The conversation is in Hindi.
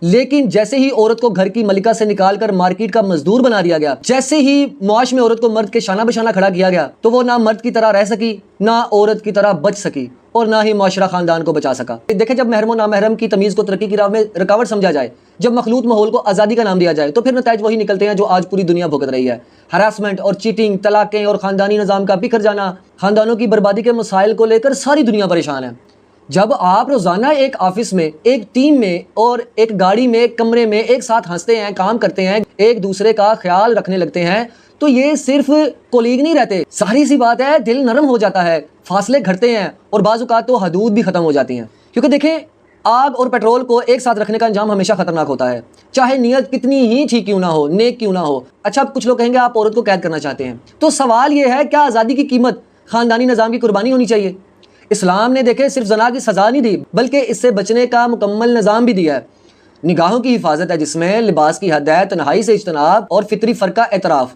लेकिन जैसे ही औरत को घर की मलिका से निकालकर मार्केट का मजदूर बना दिया गया, जैसे ही मुआश में औरत को मर्द के शाना बशाना खड़ा किया गया, तो वो ना मर्द की तरह रह सकी, ना औरत की तरह बच सकी, और ना ही मुआशरा खानदान को बचा सका। देखें, जब महरम ना महरम की तमीज़ को तरक्की की राह में रुकावट समझा जाए, जब मखलूत माहौल को आज़ादी का नाम दिया जाए, तो फिर नताइज वही निकलते हैं जो आज पूरी दुनिया भुगत रही है। हरासमेंट और चीटिंग, तलाक़ें और ख़ानदानी निज़ाम का बिखर जाना, ख़ानदानों की बर्बादी के मसाइल को लेकर सारी दुनिया परेशान है। जब आप रोज़ाना एक ऑफिस में, एक टीम में और एक गाड़ी में, एक कमरे में एक साथ हंसते हैं, काम करते हैं, एक दूसरे का ख्याल रखने लगते हैं, तो ये सिर्फ कोलीग नहीं रहते, सारी सी बात है, दिल नरम हो जाता है, फासले घटते हैं और बाज़ औक़ात तो हदूद भी ख़त्म हो जाती हैं। क्योंकि देखें, आग और पेट्रोल को एक साथ रखने का अंजाम हमेशा खतरनाक होता है, चाहे नीयत कितनी ही ठीक क्यों ना हो, नेक क्यों ना हो। अच्छा, अब कुछ लोग कहेंगे आप औरत को कैद करना चाहते हैं, तो सवाल ये है, क्या आज़ादी की कीमत ख़ानदानी निज़ाम की कुर्बानी होनी चाहिए? इस्लाम ने देखे सिर्फ ज़ना की सज़ा नहीं दी, बल्कि इससे बचने का मुकम्मल निज़ाम भी दिया है। निगाहों की हिफाजत है, जिसमें लिबास की हद है, तन्हाई से इज्तनाब और फितरी फ़र्क का एतराफ़।